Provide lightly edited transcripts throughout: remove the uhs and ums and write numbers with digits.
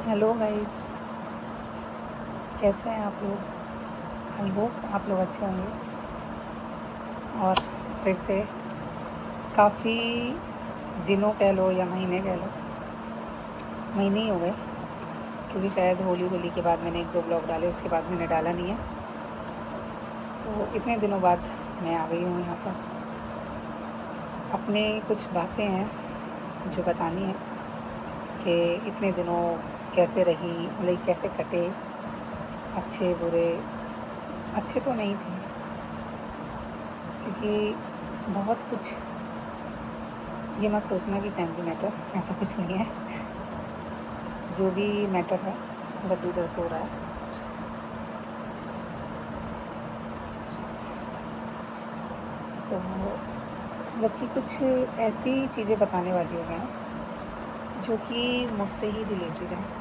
Hello guys, कैसे हैं आप लोग। आई होप आप लोग अच्छे होंगे। और फिर से काफ़ी दिनों कह लो या महीने कह लो, महीने ही हो गए, क्योंकि शायद होली होली के बाद मैंने 1-2 ब्लॉग डाले, उसके बाद मैंने डाला नहीं है। तो इतने दिनों बाद मैं आ गई हूँ यहाँ पर। अपने कुछ बातें हैं जो बतानी है कि इतने दिनों कैसे रही, मतलब कैसे कटे, अच्छे बुरे। अच्छे तो नहीं थे, क्योंकि बहुत कुछ, ये मत सोचना कि फैमिली मैटर, ऐसा कुछ नहीं है। जो भी मैटर है मतलब इधर से हो रहा है, तो मतलब कि कुछ ऐसी चीज़ें बताने वाली हूँ मैं जो कि मुझसे ही रिलेटेड है।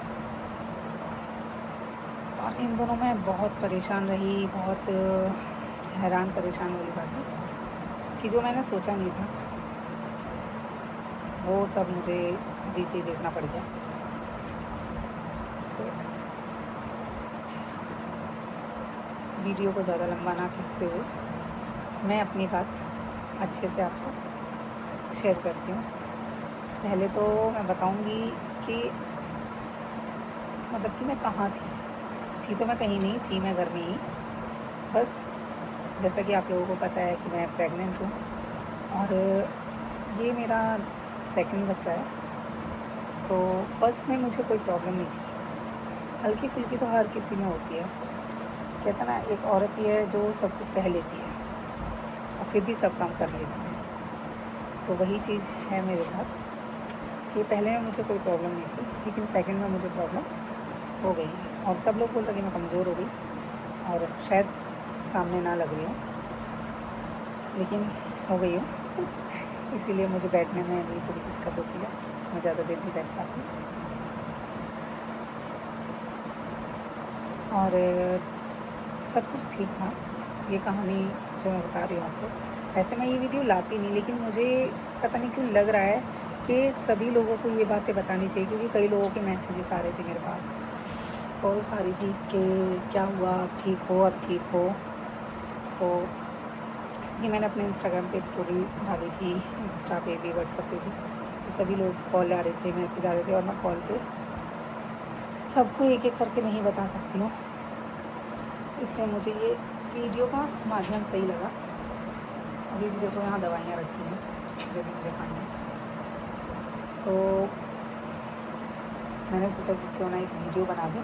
और इन दोनों में बहुत परेशान रही, बहुत हैरान परेशान वाली बात है कि जो मैंने सोचा नहीं था वो सब मुझे अभी से ही देखना पड़ गया। तो वीडियो को ज़्यादा लंबा ना खींचते हुए मैं अपनी बात अच्छे से आपको शेयर करती हूँ। पहले तो मैं बताऊँगी कि मतलब कि मैं कहाँ थी तो मैं कहीं नहीं थी, मैं घर में ही। बस जैसा कि आप लोगों को पता है कि मैं प्रेग्नेंट हूँ और ये मेरा सेकंड बच्चा है। तो फर्स्ट में मुझे कोई प्रॉब्लम नहीं थी, हल्की फुल्की तो हर किसी में होती है। कहते हैं ना, एक औरत ही है जो सब कुछ सह लेती है और फिर भी सब काम कर लेती है। तो वही चीज़ है मेरे साथ कि पहले में मुझे कोई प्रॉब्लम नहीं थी, लेकिन सेकंड में मुझे प्रॉब्लम हो गई। और सब लोग बोल रहे कि मैं कमज़ोर हो गई और शायद सामने ना लग रही हूँ, लेकिन हो गई हूँ। इसीलिए मुझे बैठने में भी थोड़ी दिक्कत होती है, मैं ज़्यादा देर नहीं बैठ पाती। और सब कुछ ठीक था। ये कहानी जो मैं बता रही हूँ आपको, वैसे मैं ये वीडियो लाती नहीं, लेकिन मुझे पता नहीं क्यों लग रहा है कि सभी लोगों को ये बातें बतानी चाहिए, क्योंकि कई लोगों के मैसेजेस आ रहे थे मेरे पास, कॉल्स आ रही थी कि क्या हुआ, अब ठीक हो, अब ठीक हो। तो ये मैंने अपने इंस्टाग्राम पे स्टोरी डाली थी, इंस्टा पे भी, व्हाट्सएप पे भी। तो सभी लोग कॉल आ रहे थे, मैसेज आ रहे थे, और मैं कॉल पे सबको एक एक करके नहीं बता सकती हूँ, इसलिए मुझे ये वीडियो का माध्यम सही लगा। अभी भी देखो यहाँ दवाइयाँ रखी हैं जो भी मुझे खानी है, तो मैंने सोचा कि क्यों ना एक वीडियो बना दूँ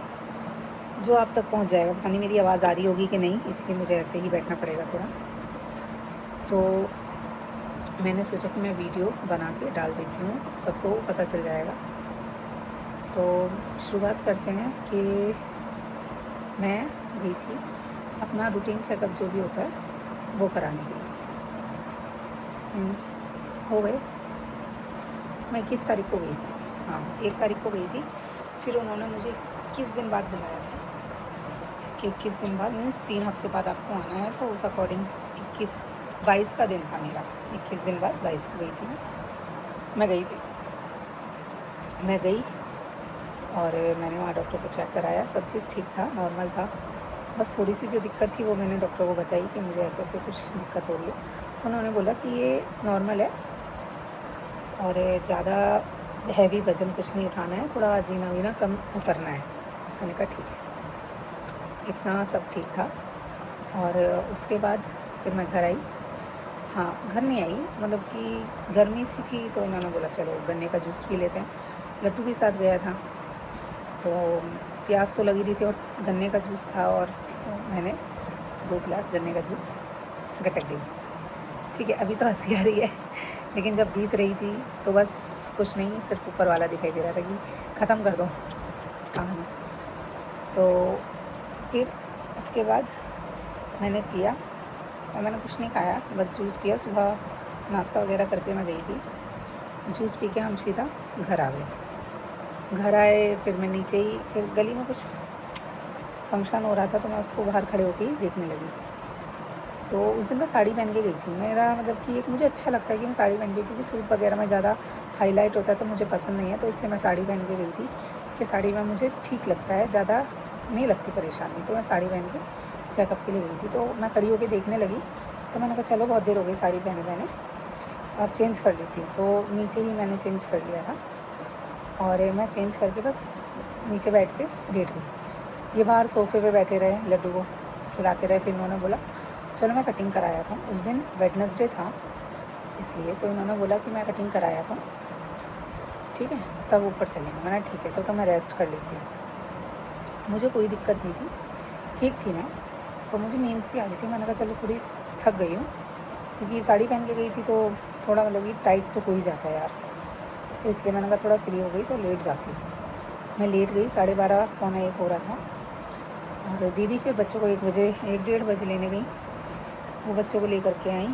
जो आप तक पहुँच जाएगा। पता नहीं मेरी आवाज़ आ रही होगी कि नहीं, इसलिए मुझे ऐसे ही बैठना पड़ेगा थोड़ा। तो मैंने सोचा कि मैं वीडियो बना के डाल देती हूँ, सबको पता चल जाएगा। तो शुरुआत करते हैं कि मैं गई थी अपना रूटीन चेकअप जो भी होता है वो कराने के लिए। मीन्स हो गए, मैं किस तारीख को गई थी, हाँ 1 तारीख को गई थी। फिर उन्होंने मुझे 21 दिन बाद बुलाया था कि 21 दिन बाद मीन्स 3 हफ्ते बाद आपको आना है। तो उस अकॉर्डिंग 22 का दिन था मेरा, 21 दिन बाद 22 को गई थी मैं गई थी। मैं गई और मैंने वहाँ डॉक्टर को चेक कराया, सब चीज़ ठीक था, नॉर्मल था। बस थोड़ी सी जो दिक्कत थी वो मैंने डॉक्टर को बताई कि मुझे ऐसे ऐसे कुछ दिक्कत हो रही है। तो उन्होंने बोला कि ये नॉर्मल है और ज़्यादा हैवी वज़न कुछ नहीं उठाना है, थोड़ा जीना वीना कम उतरना है। मैंने कहा ठीक है, इतना सब ठीक था। और उसके बाद फिर मैं घर आई। हाँ, घर नहीं आई, मतलब कि गर्मी सी थी, तो इन्होंने बोला चलो गन्ने का जूस पी लेते हैं। लट्टू भी साथ गया था, तो प्यास तो लगी रही थी और गन्ने का जूस था, और तो मैंने 2 गिलास गन्ने का जूस गटक दी। ठीक है, अभी तो हंसी आ रही है, लेकिन जब बीत रही थी तो बस कुछ नहीं, सिर्फ ऊपर वाला दिखाई दे रहा था कि ख़त्म कर दो कहानी। तो फिर उसके बाद मैंने पिया और मैंने कुछ नहीं खाया, बस जूस पिया। सुबह नाश्ता वगैरह करके मैं गई थी, जूस पी के हम सीधा घर आ गए। घर आए, फिर मैं नीचे ही, फिर गली में कुछ फंक्शन हो रहा था तो मैं उसको बाहर खड़े होकर ही देखने लगी। तो उस दिन मैं साड़ी पहन के गई थी। मेरा मतलब कि एक मुझे अच्छा लगता है कि मैं साड़ी पहन के, क्योंकि सूट वगैरह में ज़्यादा हाईलाइट होता है तो मुझे पसंद नहीं है, तो इसलिए मैं साड़ी पहन के गई थी कि साड़ी में मुझे ठीक लगता है, ज़्यादा नहीं लगती परेशानी। तो मैं साड़ी पहन के चेकअप के लिए गई थी। तो मैं खड़ी होकर देखने लगी, तो मैंने कहा चलो बहुत देर हो गई साड़ी पहने अब चेंज कर लेती हूँ। तो नीचे ही मैंने चेंज कर लिया था और मैं चेंज करके बस नीचे बैठ के लेट गई। ये बाहर सोफ़े पे बैठे रहे, लड्डू को खिलाते रहे। फिर इन्होंने बोला चलो मैं कटिंग कराया था। उस दिन वेडनेसडे था इसलिए, तो इन्होंने बोला कि मैं कटिंग कराया था, ठीक है तब ऊपर चलेंगे। मैंने ठीक है तो मैं रेस्ट कर लेती हूँ। मुझे कोई दिक्कत नहीं थी, ठीक थी मैं। तो मुझे नींद सी आ रही थी, मैंने कहा चलो थोड़ी थक गई हूँ, क्योंकि साड़ी पहन के गई थी तो थोड़ा मतलब कि टाइट तो हो ही जाता है यार। तो इसलिए मैंने कहा थोड़ा फ्री हो गई तो लेट जाती हूँ। मैं लेट गई, 12:30 पौने 1 हो रहा था। और दीदी फिर बच्चों को 1 बजे 1 डेढ़ बजे लेने गई। वो बच्चों को लेकर के आई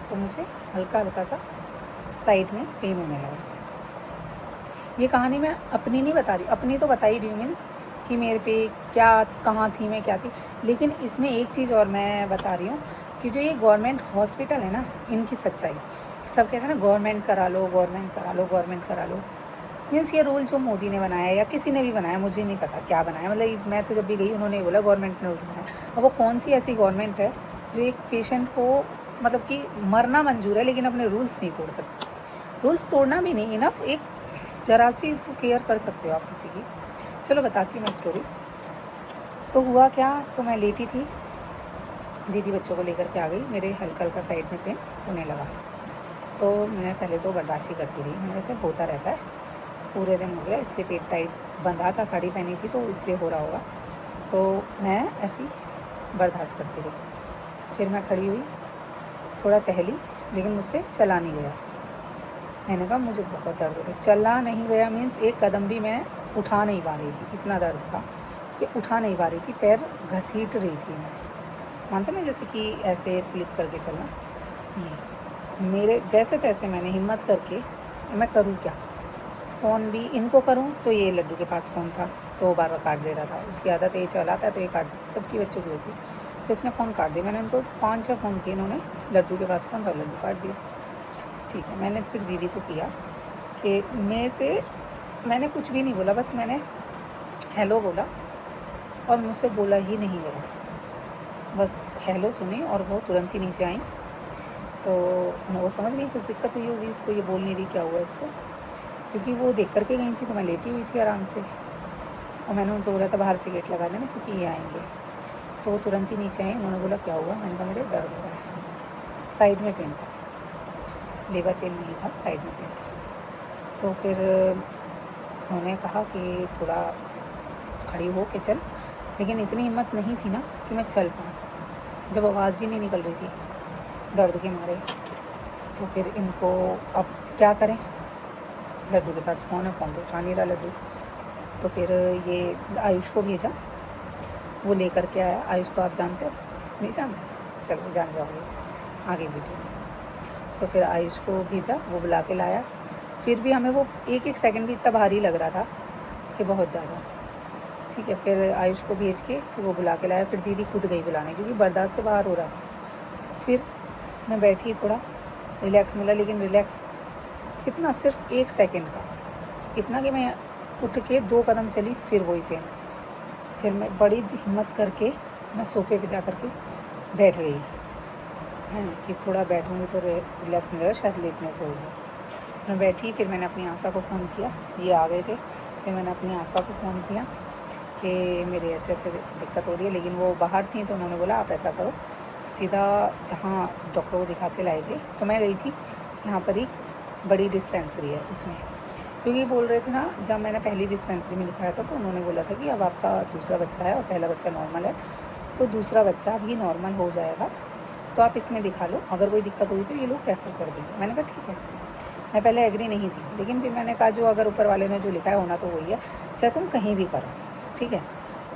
तो मुझे हल्का हल्का सा साइड में पेन होने लगा। ये कहानी मैं अपनी नहीं बता रही, अपनी तो बता ही रही हूँ, मीन्स कि मेरे पे क्या कहाँ थी मैं क्या थी। लेकिन इसमें एक चीज़ और मैं बता रही हूँ कि जो ये गवर्नमेंट हॉस्पिटल है ना, इनकी सच्चाई। सब कहते हैं ना गवर्नमेंट करा लो, गवर्नमेंट करा लो, गवर्नमेंट करा लो। मीन्स ये रूल जो मोदी ने बनाया या किसी ने भी बनाया, मुझे नहीं पता क्या बनाया। मतलब मैं तो जब भी गई उन्होंने बोला गवर्नमेंट ने रूल बनाया। अब वो कौन सी ऐसी गवर्नमेंट है जो एक पेशेंट को मतलब कि मरना मंजूर है लेकिन अपने रूल्स नहीं तोड़ सकती। रूल्स तोड़ना भी नहीं, इनफ एक ज़रा सी तो केयर कर सकते हो आप किसी की। चलो बताती हूँ मैं स्टोरी। तो हुआ क्या, तो मैं लेटी थी, दीदी बच्चों को लेकर के आ गई। मेरे हल्का हल्का साइड में पेन होने लगा। तो मैं पहले तो बर्दाश्त ही करती रही। मैंने कहा चल होता रहता है, पूरे दिन हो गया इसलिए पेट टाइट बंधा था, साड़ी पहनी थी तो इसलिए हो रहा होगा। तो मैं ऐसी बर्दाश्त करती रही। फिर मैं खड़ी हुई, थोड़ा टहली, लेकिन मुझसे चला नहीं गया। मैंने कहा मुझे बहुत दर्द हो रहा है। चला नहीं गया मीन्स एक कदम भी मैं उठा नहीं पा रही थी, इतना दर्द था कि उठा नहीं पा रही थी, पैर घसीट रही थी मैं। मानते ना जैसे कि ऐसे स्लिप करके चलना, ये मेरे जैसे तैसे मैंने हिम्मत करके, मैं करूँ क्या, फ़ोन भी इनको करूँ तो ये लड्डू के पास फ़ोन था तो वो बार बार काट दे रहा था। उसकी आदत ये चलाता है तो ये काट, सबकी बच्चों की होती है। तो इसने फ़ोन काट दिया। मैंने उनको 5-6 फ़ोन किए, इन्होंने लड्डू के पास फ़ोन था, लड्डू काट दिया। ठीक है, मैंने फिर दीदी को किया कि मैंने कुछ भी नहीं बोला, बस मैंने हेलो बोला और मुझसे बोला ही नहीं गया। बस हेलो सुनी और वो तुरंत ही नीचे आई। तो वो समझ गई कुछ दिक्कत हुई होगी इसको, ये बोल नहीं रही क्या हुआ इसको, क्योंकि वो देख करके गई थी तो मैं लेटी हुई थी आराम से। और मैंने उनसे बोला था बाहर से गेट लगा देना क्योंकि ये आएंगे। तो वो तुरंत ही नीचे आई। उन्होंने बोला क्या हुआ, मैंने कहा मेरे दर्द हो रहा है, साइड में पेन था, लेबर पेन नहीं था, साइड में पेन था। तो फिर उन्होंने कहा कि थोड़ा खड़ी हो के चल, लेकिन इतनी हिम्मत नहीं थी ना कि मैं चल पाऊँ, जब आवाज़ ही नहीं निकल रही थी दर्द के मारे। तो फिर इनको अब क्या करें, लड्डू के पास फ़ोन है, फ़ोन तो उठा नहीं रहा लड्डू। तो फिर ये आयुष को भेजा, वो लेकर के आया। आयुष तो आप जानते हो, नहीं जानते, चलो जान जाओगे आगे वीडियो में। तो फिर आयुष को भेजा, वो बुला के लाया। फिर भी हमें वो एक एक सेकंड भी इतना भारी लग रहा था कि बहुत ज़्यादा। ठीक है, फिर आयुष को भेज के फिर वो बुला के लाया। फिर दीदी खुद गई बुलाने क्योंकि बर्दाश्त से बाहर हो रहा था। फिर मैं बैठी, थोड़ा रिलैक्स मिला, लेकिन रिलैक्स कितना, सिर्फ 1 सेकंड का, इतना कि मैं उठ के 2 कदम चली, फिर वही पेन। फिर मैं बड़ी हिम्मत करके मैं सोफ़े पे जा कर के बैठ गई हैं कि थोड़ा बैठूँगी तो रिलैक्स मिलेगा, शायद लेटने से होगा। मैं बैठी, फिर मैंने अपनी आशा को फ़ोन किया, ये आ गए थे। फिर मैंने अपनी आशा को फ़ोन किया कि मेरे ऐसे ऐसे दिक्कत हो रही है, लेकिन वो बाहर थी तो उन्होंने बोला आप ऐसा करो, सीधा जहाँ डॉक्टर को दिखा के लाए थे, तो मैं गई थी यहाँ पर ही बड़ी डिस्पेंसरी है उसमें, क्योंकि बोल रहे थे ना, जब मैंने पहली डिस्पेंसरी में दिखाया था तो उन्होंने बोला था कि अब आपका दूसरा बच्चा है और पहला बच्चा नॉर्मल है, तो दूसरा बच्चा भी नॉर्मल हो जाएगा, तो आप इसमें दिखा लो, अगर कोई दिक्कत हुई तो ये लोग रेफ़र कर देंगे। मैंने कहा ठीक है। मैं पहले एग्री नहीं थी, लेकिन फिर मैंने कहा जो अगर ऊपर वाले ने जो लिखा है होना तो वही है, चाहे तुम कहीं भी करो, ठीक है।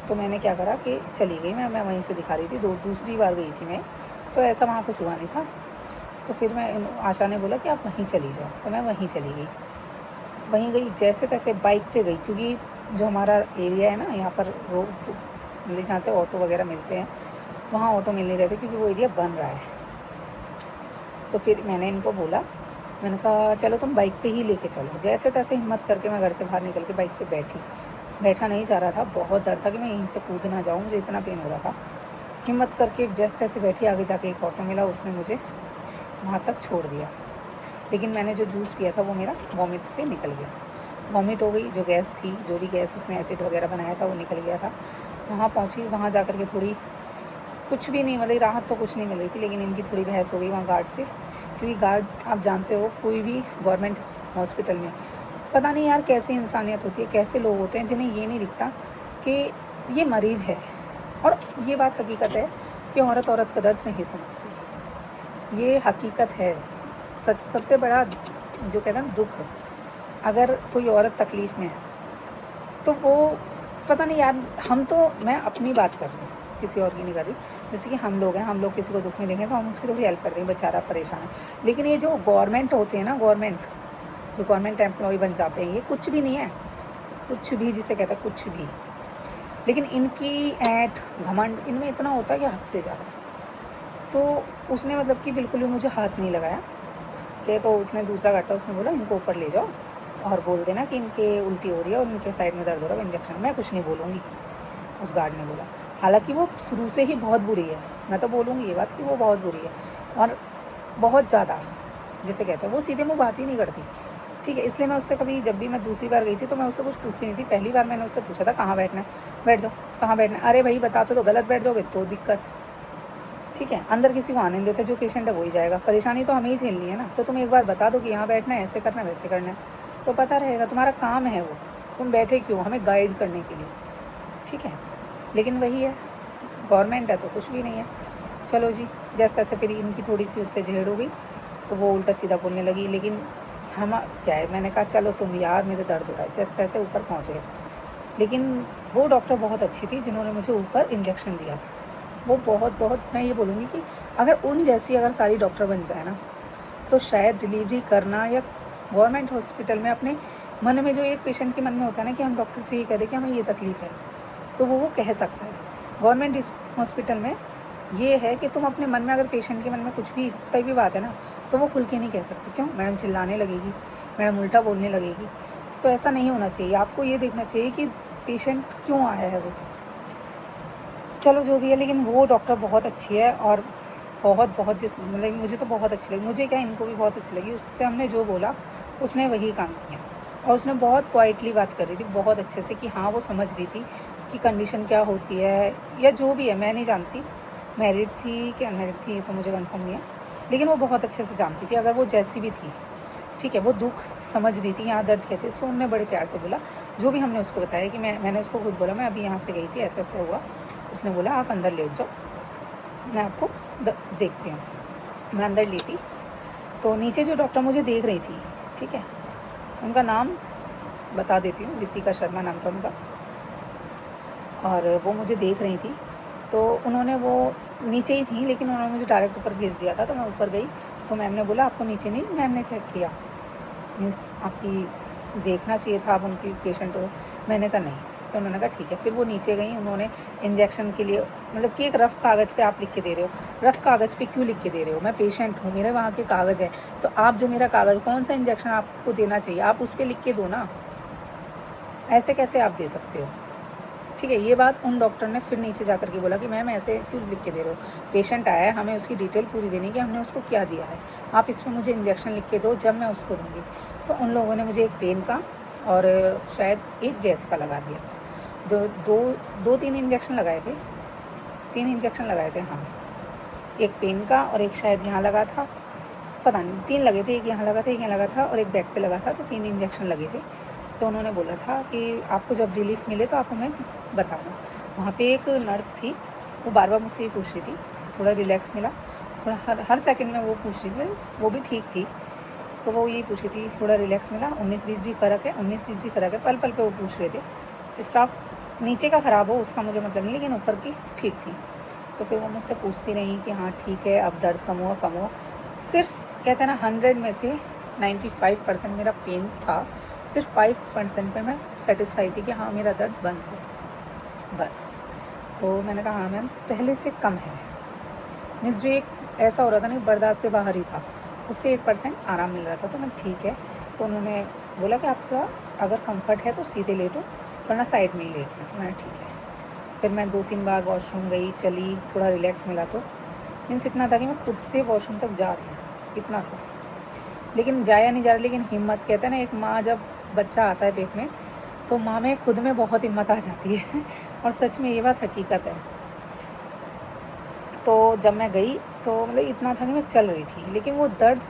तो मैंने क्या करा कि चली गई मैं वहीं से दिखा रही थी, दूसरी बार गई थी मैं, तो ऐसा वहाँ कुछ हुआ नहीं था। तो फिर मैं, आशा ने बोला कि आप वहीं चली जाओ, तो मैं वहीं चली गई। वहीं गई, जैसे तैसे बाइक पे गई, क्योंकि जो हमारा एरिया है ना यहाँ पर रोड, मतलब जहाँ से ऑटो वगैरह मिलते हैं, वहाँ ऑटो मिल नहीं रहे थे क्योंकि वो एरिया बन रहा है। तो फिर मैंने इनको बोला, मैंने कहा चलो तुम बाइक पे ही लेके चलो। जैसे तैसे हिम्मत करके मैं घर से बाहर निकल के बाइक पे बैठा नहीं जा रहा था, बहुत डर था कि मैं यहीं से कूद ना जाऊँ, मुझे इतना पेन हो रहा था। हिम्मत करके जैसे तैसे बैठी, आगे जाके एक ऑटो मिला, उसने मुझे वहाँ तक छोड़ दिया। लेकिन मैंने जो जूस पिया था वो मेरा वॉमिट से निकल गया, वॉमिट हो गई। जो गैस थी, जो भी गैस उसने एसिड वगैरह बनाया था वो निकल गया था। वहाँ पहुँची, वहाँ जा कर के थोड़ी कुछ भी नहीं, मतलब राहत तो कुछ नहीं मिल रही थी, लेकिन इनकी थोड़ी बहस हो गई वहाँ गार्ड से। क्योंकि गार्ड आप जानते हो कोई भी गवर्नमेंट हॉस्पिटल में पता नहीं यार कैसी इंसानियत होती है, कैसे लोग होते हैं जिन्हें ये नहीं दिखता कि ये मरीज़ है। और ये बात हकीकत है कि औरत का दर्द नहीं समझती, ये हकीकत है। सच सबसे बड़ा जो कहते हैं ना दुख, अगर कोई औरत तकलीफ़ में है तो वो पता नहीं यार, मैं अपनी बात कर रही हूँ, किसी और की नहीं कर रही। जैसे कि हम लोग हैं, हम लोग किसी को दुख में देखें तो हम उसकी थोड़ी हेल्प कर दें, बेचारा परेशान है। लेकिन ये जो गवर्नमेंट होते हैं ना, जो गवर्नमेंट एम्प्लॉय बन जाते हैं, ये कुछ भी नहीं है, कुछ भी जिसे कहता है कुछ भी। लेकिन इनकी ऐंठ घमंड इनमें इतना होता है कि हद से ज़्यादा। तो उसने मतलब कि बिल्कुल भी मुझे हाथ नहीं लगाया कि, तो उसने दूसरा गार्ड था, उसने बोला इनको ऊपर ले जाओ और बोल देना कि इनके उल्टी हो रही है और इनके साइड में दर्द हो रहा है, इंजेक्शन। मैं कुछ नहीं बोलूँगी, उस गार्ड ने बोला। हालांकि वो शुरू से ही बहुत बुरी है, मैं तो बोलूँगी ये बात कि वो बहुत बुरी है और बहुत ज़्यादा, जिसे कहते हैं वो सीधे मुँह बात ही नहीं करती, ठीक है। इसलिए मैं उससे कभी, जब भी मैं दूसरी बार गई थी तो मैं उससे कुछ पूछती नहीं थी। पहली बार मैंने उससे पूछा था कहाँ बैठना है, बैठ जाओ, कहाँ बैठना है, अरे भाई बता तो गलत बैठ जाओगे तो दिक्कत, ठीक है। अंदर किसी को आने नहीं देते, जो पेशेंट है वही जाएगा, परेशानी तो हमें ही झेलनी है ना। तो तुम एक बार बता दो कि यहाँ बैठना है, ऐसे करना है, वैसे करना है, तो पता रहेगा, तुम्हारा काम है वो, तुम बैठे क्यों, हमें गाइड करने के लिए, ठीक है। लेकिन वही है, गवर्नमेंट है तो कुछ भी नहीं है। चलो जी, जैसे तैसे फिर इनकी थोड़ी सी उससे झेड़ हो गई तो वो उल्टा सीधा बोलने लगी। लेकिन हम क्या है, मैंने कहा चलो तुम यार, मेरे दर्द हो रहा है, जैसे तैसे ऊपर पहुँच गए। लेकिन वो डॉक्टर बहुत अच्छी थी जिन्होंने मुझे ऊपर इंजेक्शन दिया, वो बहुत मैं ये बोलूँगी कि अगर उन जैसी अगर सारी डॉक्टर बन जाए ना, तो शायद डिलीवरी करना या गवर्नमेंट हॉस्पिटल में अपने मन में, जो एक पेशेंट के मन में होता है ना कि हम डॉक्टर से ये कह दें कि हमें ये तकलीफ़ है, तो वो कह सकता है। गवर्नमेंट हॉस्पिटल में ये है कि तुम अपने मन में, अगर पेशेंट के मन में कुछ भी इतनी भी बात है ना, तो वो खुल के नहीं कह सकते। क्यों? मैडम चिल्लाने लगेगी, मैडम उल्टा बोलने लगेगी। तो ऐसा नहीं होना चाहिए, आपको ये देखना चाहिए कि पेशेंट क्यों आया है वो। चलो जो भी है, लेकिन वो डॉक्टर बहुत अच्छी है और बहुत जिस मतलब मुझे तो बहुत अच्छी लगी, मुझे क्या इनको भी बहुत अच्छी लगी। उससे हमने जो बोला उसने वही काम किया और उसने बहुत क्वाइटली बात कर रही थी, बहुत अच्छे से, कि हाँ वो समझ रही थी कि कंडीशन क्या होती है या जो भी है। मैं नहीं जानती मैरिड थी कि अनमैरिड थी, ये तो मुझे कंफर्म नहीं है, लेकिन वो बहुत अच्छे से जानती थी, अगर वो जैसी भी थी, ठीक है। वो दुख समझ रही थी, यहाँ दर्द क्या थी, तो उन्होंने बड़े प्यार से बोला जो भी हमने उसको बताया। कि मैंने उसको खुद बोला मैं अभी यहाँ से गई थी, ऐसा ऐसा हुआ। उसने बोला आप अंदर लेट जाओ, मैं आपको देखती हूँ। मैं अंदर लेटी तो नीचे जो डॉक्टर मुझे देख रही थी, ठीक है, उनका नाम बता देती हूँ, रितिका शर्मा नाम था उनका। और वो मुझे देख रही थी, तो उन्होंने, वो नीचे ही थी लेकिन उन्होंने मुझे डायरेक्ट ऊपर भेज दिया था। तो मैं ऊपर गई तो मैम ने बोला आपको नीचे नहीं, मैम ने चेक किया, मीन्स आपकी देखना चाहिए था, आप उनकी पेशेंट हो। मैंने कहा नहीं, तो उन्होंने कहा ठीक है। फिर वो नीचे गई, उन्होंने इंजेक्शन के लिए, मतलब कि एक रफ़ कागज़ पे आप लिख के दे रहे हो, रफ़ कागज़ पे क्यों लिख के दे रहे हो? मैं पेशेंट हूँ, मेरे वहाँ के कागज़ है, तो आप जो मेरा कागज़, कौन सा इंजेक्शन आपको देना चाहिए आप उस पर लिख के दो ना, ऐसे कैसे आप दे सकते हो? ठीक है। ये बात उन डॉक्टर ने फिर नीचे जाकर के बोला कि मैम ऐसे क्यों लिख के दे रहे हो, पेशेंट आया है, हमें उसकी डिटेल पूरी देनी कि हमने उसको क्या दिया है, आप इस पर मुझे इंजेक्शन लिख के दो, जब मैं उसको दूँगी। तो उन लोगों ने मुझे एक पेन का और शायद एक गैस का लगा दिया। दो तीन इंजेक्शन लगाए थे, 3 इंजेक्शन लगाए थे, हाँ। एक पेन का और एक शायद यहाँ लगा था, पता नहीं, 3 लगे थे, एक यहाँ लगा था, एक यहाँ लगा था और एक बैक पे लगा था, तो 3 इंजेक्शन लगे थे। तो उन्होंने बोला था कि आपको जब रिलीफ मिले तो आप हमें बताना। वहाँ पे एक नर्स थी, वो बार बार मुझसे ये पूछ रही थी, थोड़ा रिलैक्स मिला, थोड़ा हर सेकंड में वो पूछ रही थी, वो भी ठीक थी, तो वो यही पूछ रही थी थोड़ा रिलैक्स मिला, 19-20 भी फ़र्क है, 19-20 भी फ़र्क है, पल पल पे वो पूछ रहे थे। स्टाफ नीचे का ख़राब हो उसका मुझे मतलब नहीं, लेकिन ऊपर की ठीक थी। तो फिर वो मुझसे पूछती रही कि हाँ ठीक है, अब दर्द कम हुआ। सिर्फ कहते हैं ना 100 में से 95% मेरा पेन था, सिर्फ 5% पे मैं सेटिस्फाई थी कि हाँ मेरा दर्द बंद हो, बस। तो मैंने कहा हाँ मैम, पहले से कम है। मीन्स जो एक ऐसा हो रहा था नहीं, बर्दाश्त से बाहर ही था, उससे 1% आराम मिल रहा था। तो मैं ठीक है। तो उन्होंने बोला कि आप थोड़ा अगर कंफर्ट है तो सीधे लेटो, वरना साइड में ही लेटना। मैं ठीक है। फिर मैं 2-3 बार वॉशरूम गई, चली, थोड़ा रिलैक्स मिला। तो मीन्स इतना था कि मैं खुद से वॉशरूम तक जा रही हूँ, इतना था। लेकिन जाया नहीं जा रहा। लेकिन हिम्मत, कहते हैं ना, एक माँ जब बच्चा आता है पेट में तो माँ में खुद में बहुत हिम्मत आ जाती है और सच में ये बात हकीकत है। तो जब मैं गई तो मतलब इतना था कि मैं चल रही थी, लेकिन वो दर्द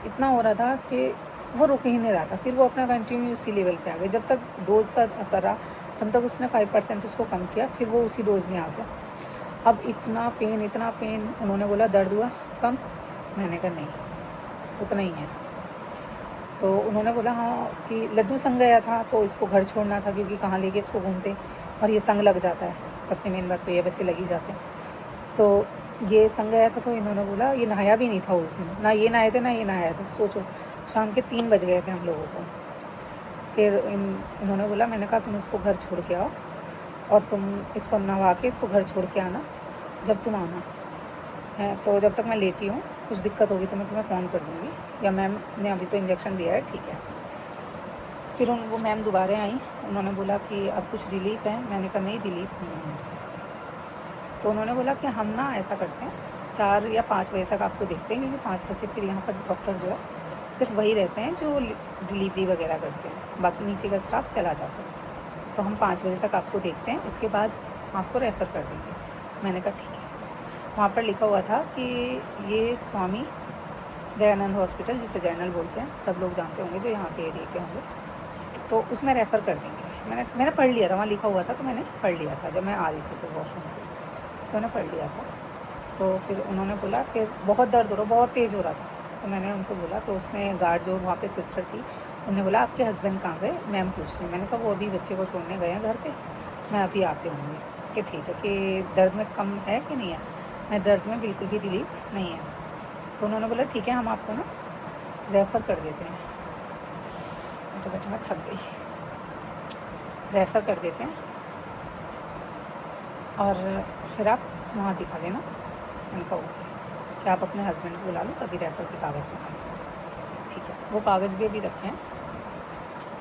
इतना हो रहा था कि वो रुक ही नहीं रहा था। फिर वो अपना कंटिन्यू उसी लेवल पे आ गया। जब तक डोज़ का असर रहा तब तक उसने 5% उसको कम किया, फिर वो उसी डोज़ में आ गया। अब इतना पेन, उन्होंने बोला दर्द हुआ कम? मैंने कहा नहीं, उतना ही है। तो उन्होंने बोला हाँ कि लड्डू संग गया था तो इसको घर छोड़ना था, क्योंकि कहाँ लेके इसको घूमते, और ये संग लग जाता है। सबसे मेन बात तो ये, बच्चे लग ही जाते हैं। तो ये संग गया था। तो इन्होंने बोला, ये नहाया भी नहीं था उस दिन, ना ये नहाए थे ना ये नहाया था। सोचो, शाम के 3 बज गए थे हम लोगों को। फिर इन्होंने बोला, मैंने कहा तुम इसको घर छोड़ के आओ और तुम इसको नहवा के इसको घर छोड़ के आना जब तुम आना है। तो जब तक मैं लेटी हूँ, कुछ दिक्कत होगी तो मैं तुम्हें फ़ोन कर दूँगी, या मैम ने अभी तो इंजेक्शन दिया है, ठीक है। फिर वो मैम दोबारा आई, उन्होंने बोला कि अब कुछ रिलीफ़ है? मैंने कहा नहीं, रिलीफ़ नहीं है मुझे। तो उन्होंने बोला कि हम ना ऐसा करते हैं, 4 या 5 बजे तक आपको देखते हैं, क्योंकि 5 बजे फिर यहाँ पर डॉक्टर जो है सिर्फ वही रहते हैं जो डिलीवरी वगैरह करते हैं, बाकी नीचे का स्टाफ चला जाता है। तो हम 5 बजे तक आपको देखते हैं, उसके बाद आपको रेफ़र कर देंगे। मैंने कहा ठीक है। वहाँ पर लिखा हुआ था कि ये स्वामी दयानंद हॉस्पिटल, जिसे जर्नल बोलते हैं, सब लोग जानते होंगे जो यहाँ के एरिया के होंगे, तो उसमें रेफ़र कर देंगे। मैंने पढ़ लिया था, वहाँ लिखा हुआ था, तो मैंने पढ़ लिया था जब मैं आ रही थी तो वॉशरूम से, तो मैंने पढ़ लिया था। तो फिर उन्होंने बोला, फिर बहुत दर्द हो रहा, बहुत तेज़ हो रहा था। तो मैंने उनसे बोला, तो उसने गार्ड जो वहाँ पे सिस्टर थी, उन्होंने बोला आपके हस्बैंड कहाँ गए? मैम पूछ रही। मैंने कहा वो अभी बच्चे को छोड़ने गए हैं घर पे, मैं अभी आते होंगे। कि ठीक है, कि दर्द में कम है कि नहीं है? मैं दर्द में बिल्कुल भी रिलीफ नहीं है। तो उन्होंने बोला ठीक है, हम आपको ना रेफ़र कर देते हैं। बैठे मैं थक गई। रेफ़र कर देते हैं और फिर आप वहाँ दिखा देना। मैंने कहा ओके, कि आप अपने हस्बैंड को बुला लो, तभी रेफ़र के कागज़ बना लो। ठीक है, वो कागज़ भी अभी रखे हैं,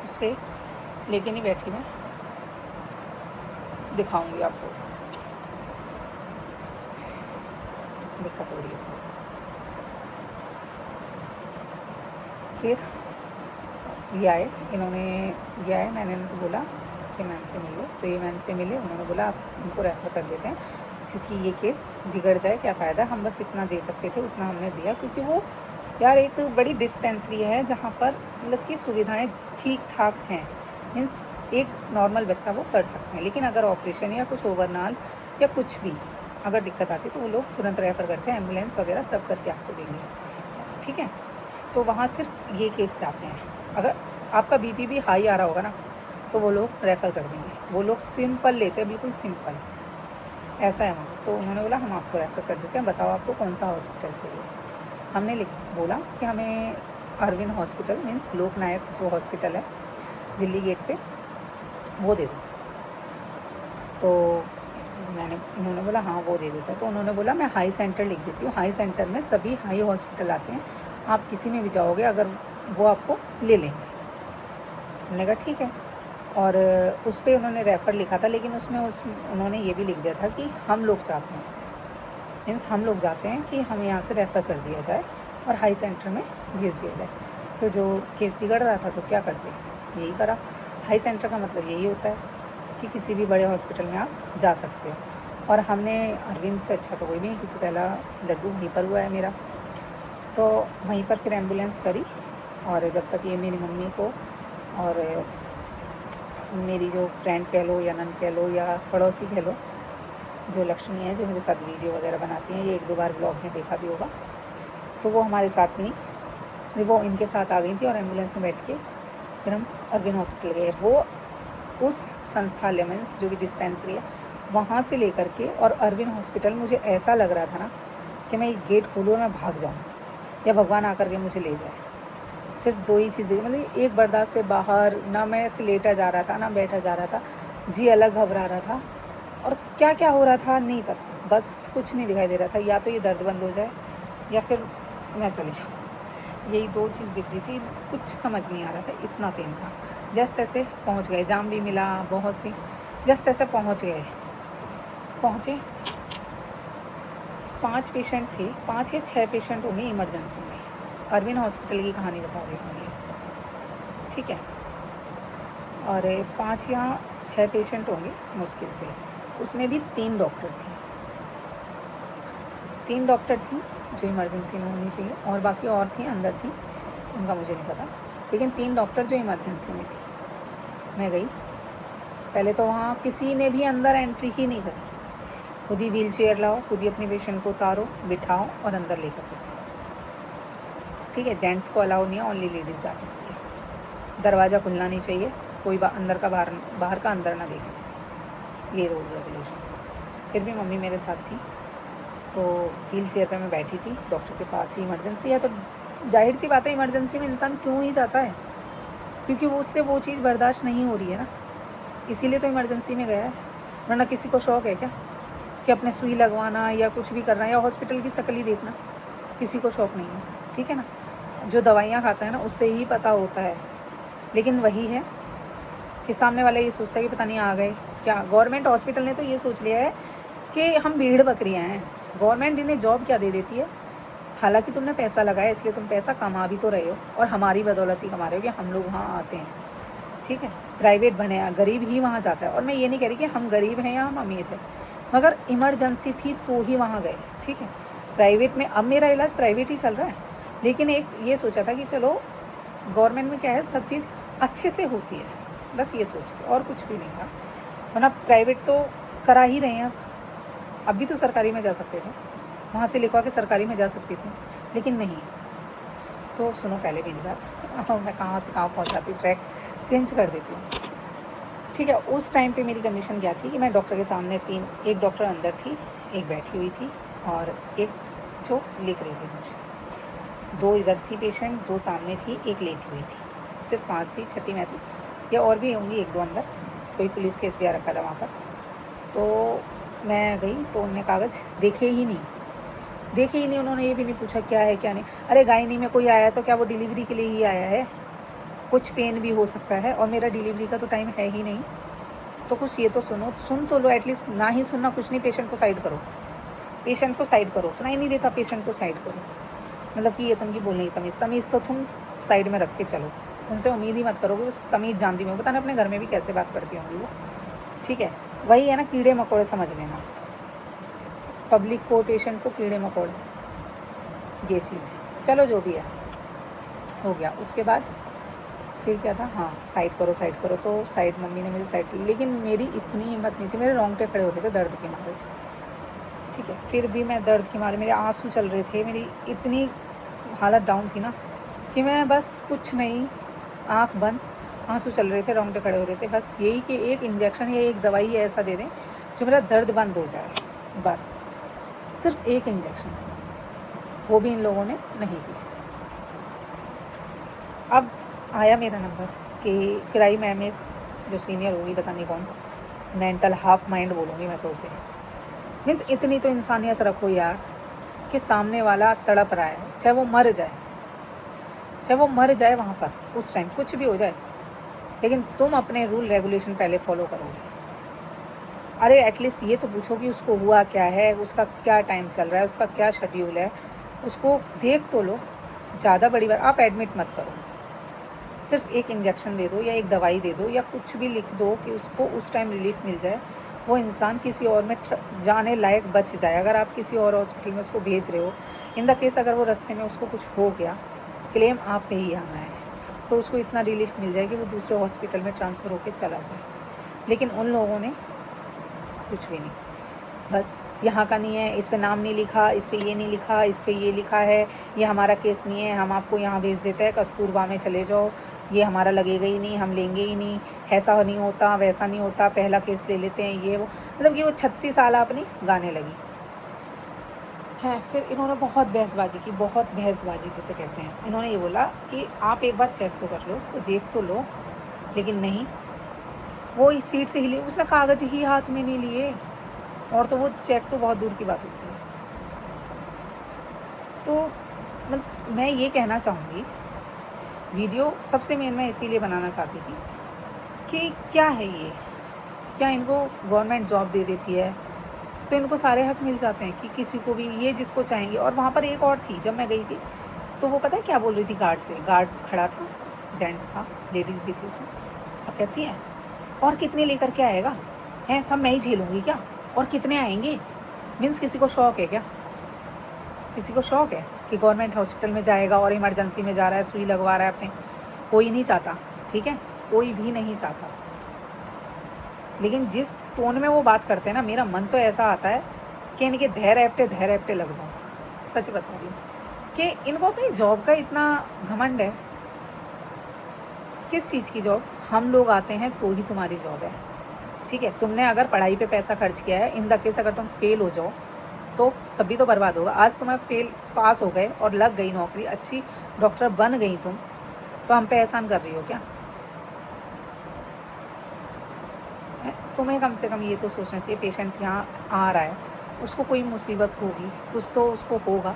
उस पर लेके नहीं बैठी मैं, दिखाऊंगी आपको। दिक्कत हो रही है। फिर ये आए, ये आए, मैंने इनको बोला कि मैम से मिलो। तो ये मैम से मिले, उन्होंने बोला आप इनको रेफ़र कर देते हैं, क्योंकि ये केस बिगड़ जाए क्या फ़ायदा, हम बस इतना दे सकते थे उतना हमने दिया। क्योंकि वो यार एक बड़ी डिस्पेंसरी है जहाँ पर मतलब कि सुविधाएं ठीक ठाक हैं। मीन्स एक नॉर्मल बच्चा वो कर सकते हैं, लेकिन अगर ऑपरेशन या कुछ ओवरनाल या कुछ भी अगर दिक्कत आती तो वो लोग तुरंत रेफ़र करते हैं, एम्बुलेंस वगैरह सब करके आपको देंगे, ठीक है। तो वहाँ सिर्फ ये केस जाते हैं। अगर आपका बीपी भी हाई आ रहा होगा ना, तो वो लोग रेफ़र कर देंगे। वो लोग सिंपल लेते हैं, बिल्कुल सिंपल, ऐसा है वहाँ। तो उन्होंने बोला हम आपको रेफ़र कर देते हैं, बताओ आपको कौन सा हॉस्पिटल चाहिए। हमने बोला कि हमें अरविंद हॉस्पिटल, मीन्स लोकनायक जो हॉस्पिटल है दिल्ली गेट पे, वो दे दो। तो इन्होंने बोला हाँ वो दे देता है। तो उन्होंने बोला मैं हाई सेंटर लिख देती हूँ, हाई सेंटर में सभी हाई हॉस्पिटल आते हैं, आप किसी में भी जाओगे अगर वो आपको ले लेंगे। हमने कहा ठीक है। और उस पर उन्होंने रेफ़र लिखा था, लेकिन उसमें उन्होंने ये भी लिख दिया था कि हम लोग चाहते हैं, मीन्स हम लोग चाहते हैं कि हमें यहाँ से रेफ़र कर दिया जाए और हाई सेंटर में भेज दिया जाए। तो जो केस बिगड़ रहा था तो क्या करते, यही करा। हाई सेंटर का मतलब यही होता है कि किसी भी बड़े हॉस्पिटल में आप जा सकते हो। और हमने अरविंद से अच्छा तो कोई भी नहीं, क्योंकि पहला लड्डू वहीं पर हुआ है मेरा। तो वहीं पर फिर एम्बुलेंस करी, और जब तक ये मेरी मम्मी को और मेरी जो फ्रेंड कह लो या नंद कह लो या पड़ोसी कह लो, जो लक्ष्मी है जो मेरे साथ वीडियो वगैरह बनाती हैं, ये 1-2 बार ब्लॉग में देखा भी होगा, तो वो हमारे साथ नहीं, वो इनके साथ आ गई थी और एम्बुलेंस में बैठ के फिर हम अरविंद हॉस्पिटल गए। वो उस संस्थालय में जो भी डिस्पेंसरी है वहाँ से लेकर के और अरविंद हॉस्पिटल, मुझे ऐसा लग रहा था ना कि मैं गेट खोलूँ और मैं भाग जाऊँ, या भगवान आकर के मुझे ले जाए। सिर्फ 2 ही चीज़ें, मतलब एक बर्दाश्त से बाहर, ना मैं ऐसे लेटा जा रहा था ना बैठा जा रहा था, जी अलग घबरा रहा था, और क्या क्या हो रहा था नहीं पता, बस कुछ नहीं दिखाई दे रहा था, या तो ये दर्द बंद हो जाए या फिर मैं चली जाऊँ, यही 2 चीज़ दिख रही थी। कुछ समझ नहीं आ रहा था, इतना पेन था। जस्ट तैसे पहुँच गए, जाम भी मिला बहुत सी, जस्ट तैसे पहुँचे 5 पेशेंट थे, 5 या 6 पेशेंट होंगे इमरजेंसी में। अरविंद हॉस्पिटल की कहानी बता रही हूँ ये, ठीक है। और 5 या 6 पेशेंट होंगे मुश्किल से, उसमें भी 3 डॉक्टर थी, 3 डॉक्टर थी जो इमरजेंसी में होनी चाहिए, और बाकी और थी अंदर थी, उनका मुझे नहीं पता, लेकिन 3 डॉक्टर जो इमरजेंसी में थी। मैं गई, पहले तो वहाँ किसी ने भी अंदर एंट्री ही नहीं करी, खुद ही व्हील चेयर लाओ, खुद ही अपने पेशेंट को उतारो, बिठाओ और अंदर लेकर के जाओ, ठीक है। जेंट्स को अलाउ नहीं है, ओनली लेडीज़ जा सकती है। दरवाज़ा खुलना नहीं चाहिए, कोई अंदर का बाहर का अंदर ना देखे, ये रूल रेगुलेशन। फिर भी मम्मी मेरे साथ थी, तो व्हील चेयर पर मैं बैठी थी, डॉक्टर के पास ही। इमरजेंसी है तो जाहिर सी बात है, इमरजेंसी में इंसान क्यों ही जाता है, क्योंकि वो उससे वो चीज़ बर्दाश्त नहीं हो रही है ना, इसीलिए तो इमरजेंसी में गया है। वरना किसी को शौक़ है क्या कि अपने सुई लगवाना या कुछ भी करना या हॉस्पिटल की शक्ल ही देखना, किसी को शौक़ नहीं है, ठीक है ना। जो दवाइयाँ खाता है ना उससे ही पता होता है, लेकिन वही है कि सामने वाला ये सोचता है कि पता नहीं आ गए क्या। गवर्नमेंट हॉस्पिटल ने तो ये सोच लिया है कि हम भीड़ बकरियाँ हैं, गवर्नमेंट इन्हें जॉब क्या दे देती है। हालांकि तुमने पैसा लगाया इसलिए तुम पैसा कमा भी तो रहे हो, और हमारी बदौलत ही कमा रहे हो कि हम लोग वहाँ आते हैं, ठीक है। प्राइवेट बने, गरीब ही वहाँ जाता है, और मैं ये नहीं कह रही कि हम गरीब हैं या हम अमीर हैं, मगर इमरजेंसी थी तो ही वहाँ गए, ठीक है। प्राइवेट में अब मेरा इलाज प्राइवेट ही चल रहा है, लेकिन एक ये सोचा था कि चलो गवर्नमेंट में क्या है, सब चीज़ अच्छे से होती है, बस ये सोच के, और कुछ भी नहीं था। वरना प्राइवेट तो करा ही रहे हैं, अब भी तो सरकारी में जा सकते थे, वहाँ से लिखवा के सरकारी में जा सकती थी, लेकिन नहीं। तो सुनो पहले मेरी बात, मैं कहाँ से कहाँ पहुँच जाती हूँ, ट्रैक चेंज कर देती हूँ, ठीक है। उस टाइम पे मेरी कंडीशन क्या थी कि मैं डॉक्टर के सामने एक डॉक्टर अंदर थी, एक बैठी हुई थी, और एक जो लिख रही थी मुझे। 2 इधर थी पेशेंट, 2 सामने थी, एक लेटी हुई थी, सिर्फ 5 थी, छठी मैं थी, या और भी होंगी 1-2 अंदर, कोई पुलिस केस भी आ रखा था वहाँ पर। तो मैं गई तो उन्होंने कागज़ देखे ही नहीं, उन्होंने ये भी नहीं पूछा क्या है क्या नहीं। अरे गायनी में कोई आया तो क्या वो डिलीवरी के लिए ही आया है, कुछ पेन भी हो सकता है, और मेरा डिलीवरी का तो टाइम है ही नहीं, तो कुछ ये तो सुन तो लो एटलीस्ट। ना ही सुनना कुछ नहीं, पेशेंट को साइड करो, सुनाई नहीं देता, पेशेंट को साइड करो, मतलब कि ये तुमकी बोलने की तमीज़ तो तुम साइड में रख के चलो, उनसे उम्मीद ही मत करो कि उस तमीज़ जानती हूँ, पता नहीं अपने घर में भी कैसे बात करती होंगी वो, ठीक है। वही है ना, कीड़े मकोड़े समझ लेना, पब्लिक को, पेशेंट को कीड़े मकोड़े, ये चीज़। चलो जो भी है हो गया। उसके बाद फिर क्या था, हाँ साइड करो, तो साइड मम्मी ने मुझे साइड की, लेकिन मेरी इतनी हिम्मत नहीं थी, मेरे रोंगटे खड़े हो रहे थे दर्द के मारे, ठीक है। फिर भी मैं दर्द के मारे, मेरे आंसू चल रहे थे, मेरी इतनी हालत डाउन थी ना कि मैं बस कुछ नहीं, आँख बंद, आंसू चल रहे थे, रोंगटे खड़े हो रहे थे, बस यही कि एक इंजेक्शन या एक दवाई ऐसा दे दें जो मेरा दर्द बंद हो जाए, बस सिर्फ एक इंजेक्शन, वो भी इन लोगों ने नहीं दी। अब आया मेरा नंबर कि फिर आई मैम, एक जो सीनियर होगी, पता नहीं कौन, मेंटल हाफ माइंड बोलूँगी मैं तो उसे, मीन्स इतनी तो इंसानियत रखो यार कि सामने वाला तड़प रहा है, चाहे वो मर जाए वहाँ पर उस टाइम, कुछ भी हो जाए, लेकिन तुम अपने रूल रेगुलेशन पहले फॉलो करोगे। अरे एटलीस्ट ये तो पूछो कि उसको हुआ क्या है, उसका क्या टाइम चल रहा है, उसका क्या शेड्यूल है, उसको देख तो लो। ज़्यादा बड़ी बात, आप एडमिट मत करो, सिर्फ एक इंजेक्शन दे दो या एक दवाई दे दो या कुछ भी लिख दो कि उसको उस टाइम रिलीफ मिल जाए, वो इंसान किसी और में जाने लायक बच जाए। अगर आप किसी और हॉस्पिटल में उसको भेज रहे हो, इन द केस अगर वो रास्ते में उसको कुछ हो गया, क्लेम आप पे ही आना है, तो उसको इतना रिलीफ मिल जाए कि वो दूसरे हॉस्पिटल में ट्रांसफ़र होकर चला जाए। लेकिन उन लोगों ने कुछ भी नहीं, बस यहाँ का नहीं है, इस पे नाम नहीं लिखा, इस पे ये नहीं लिखा, इस पे ये लिखा है, ये हमारा केस नहीं है, हम आपको यहाँ भेज देते हैं, कस्तूरबा में चले जाओ, ये हमारा लगेगा ही नहीं, हम लेंगे ही नहीं, ऐसा नहीं होता, वैसा नहीं होता, पहला केस ले लेते हैं, ये वो, मतलब कि वो 36 साल अपनी गाने लगी है। फिर इन्होंने बहुत बहसबाजी जिसे कहते हैं, इन्होंने ये बोला कि आप एक बार चेक तो कर लो, उसको देख तो लो, लेकिन नहीं, वो सीट से हिले, उसने कागज़ ही हाथ में नहीं लिए, और तो वो चेक तो बहुत दूर की बात होती है। तो मतलब मैं ये कहना चाहूँगी, वीडियो सबसे मेन मैं इसीलिए बनाना चाहती थी कि क्या है ये, क्या इनको गवर्नमेंट जॉब दे देती है तो इनको सारे हक मिल जाते हैं कि किसी को भी ये जिसको चाहेंगे। और वहाँ पर एक और थी, जब मैं गई थी तो वो पता है क्या बोल रही थी गार्ड से, गार्ड खड़ा था, जेंट्स था, लेडीज़ भी थी उसमें, अब कहती हैं और कितने लेकर के आएगा, हैं सब मैं ही झेलूँगी क्या, और कितने आएंगे। मीन्स किसी को शौक है क्या, किसी को शौक है कि गवर्नमेंट हॉस्पिटल में जाएगा और इमरजेंसी में जा रहा है, सुई लगवा रहा है अपने, कोई नहीं चाहता, ठीक है, कोई भी नहीं चाहता। लेकिन जिस टोन में वो बात करते हैं ना, मेरा मन तो ऐसा आता है कि इनके धैर्य ऐप्टे लग जाओ। सच बता रही हूँ कि इनको अपनी जॉब का इतना घमंड है। किस चीज़ की जॉब, हम लोग आते हैं तो ही तुम्हारी जॉब है, ठीक है। तुमने अगर पढ़ाई पे पैसा खर्च किया है, इन द केस अगर तुम फेल हो जाओ तो तभी तो बर्बाद होगा। आज तुम्हें पास हो गए और लग गई नौकरी, अच्छी डॉक्टर बन गई तुम, तो हम पे एहसान कर रही हो क्या। तुम्हें कम से कम ये तो सोचना चाहिए, पेशेंट यहाँ आ रहा है, उसको कोई मुसीबत होगी, कुछ तो उसको होगा,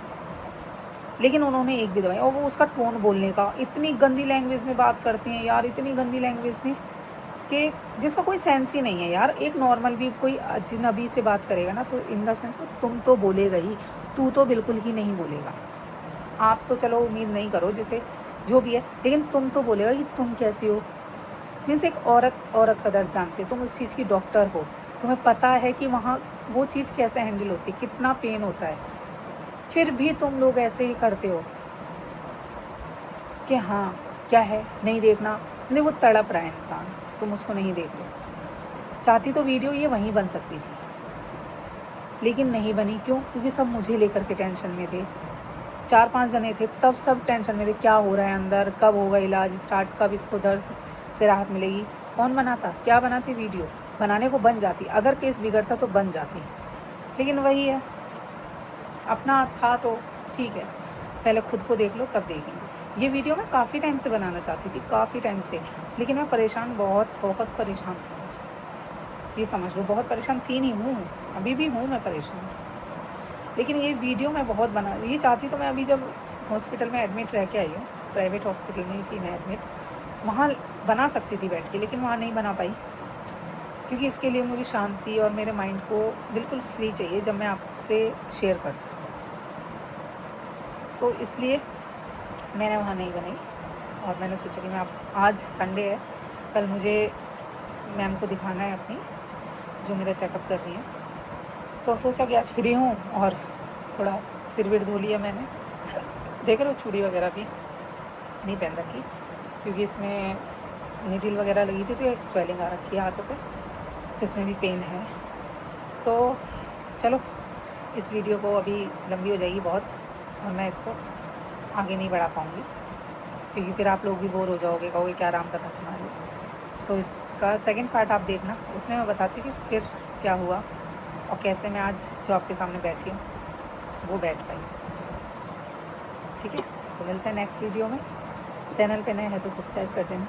लेकिन उन्होंने एक भी दवाई, और वो उसका टोन बोलने का, इतनी गंदी लैंग्वेज में बात करती हैं यार, इतनी गंदी लैंग्वेज में कि जिसका कोई सेंस ही नहीं है यार। एक नॉर्मल भी कोई अजनबी से बात करेगा ना, तो इन द सेंस तुम तो बोलेगा ही, तू तो बिल्कुल ही नहीं बोलेगा। आप तो चलो उम्मीद नहीं करो, जैसे जो भी है, लेकिन तुम तो बोलेगा कि तुम कैसी हो। मीन्स एक औरत का दर्द जानती है, तुम उस चीज़ की डॉक्टर हो, तुम्हें पता है कि वहाँ वो चीज़ कैसे हैंडल होती है, कितना पेन होता है, फिर भी तुम लोग ऐसे ही करते हो कि हाँ क्या है, नहीं देखना। नहीं, वो तड़प रहा है इंसान, तुम उसको नहीं देख रहे। चाहती तो वीडियो ये वहीं बन सकती थी, लेकिन नहीं बनी। क्यों? क्योंकि सब मुझे लेकर के टेंशन में थे, 4-5 जने थे, तब सब टेंशन में थे, क्या हो रहा है अंदर, कब होगा इलाज स्टार्ट, कब इसको दर्द से राहत मिलेगी। कौन बनाता, क्या बनाती वीडियो, बनाने को बन जाती, अगर केस बिगड़ता तो बन जाती, लेकिन वही है, अपना था तो ठीक है, पहले खुद को देख लो तब देखेंगे। ये वीडियो मैं काफ़ी टाइम से बनाना चाहती थी, काफ़ी टाइम से, लेकिन मैं परेशान, बहुत परेशान थी, ये समझ लो, बहुत परेशान थी, नहीं हूँ, अभी भी हूँ मैं परेशान। लेकिन ये वीडियो मैं बहुत बना, ये चाहती तो मैं अभी जब हॉस्पिटल में एडमिट रह के आई हूँ, प्राइवेट हॉस्पिटल में ही थी मैं एडमिट, वहाँ बना सकती थी बैठ के, लेकिन वहाँ नहीं बना पाई, क्योंकि इसके लिए मुझे शांति और मेरे माइंड को बिल्कुल फ्री चाहिए जब मैं आपसे शेयर कर सकूँ। तो इसलिए मैंने वहाँ नहीं बनाई, और मैंने सोचा कि मैं आज संडे है, कल मुझे मैम को दिखाना है अपनी, जो मेरा चेकअप कर रही है, तो सोचा कि आज फ्री हूँ और थोड़ा सिर विर धो लिया मैंने। देख रहे हो चूड़ी वगैरह भी नहीं पहन रखी, क्योंकि इसमें नीडल वगैरह लगी थी तो एक स्वेलिंग आ रखी है हाथों पे, तो इसमें भी पेन है। तो चलो, इस वीडियो को अभी लंबी हो जाएगी बहुत, और मैं इसको आगे नहीं बढ़ा पाऊँगी, क्योंकि फिर आप लोग भी बोर हो जाओगे, कहोगे क्या राम कथा सुना रही। तो इसका सेकंड पार्ट आप देखना, उसमें मैं बताती हूँ कि फिर क्या हुआ और कैसे मैं आज जो आपके सामने बैठी हूँ वो बैठ पाई। ठीक है, तो मिलते हैं नेक्स्ट वीडियो में। चैनल पे नए हैं तो सब्सक्राइब कर देना।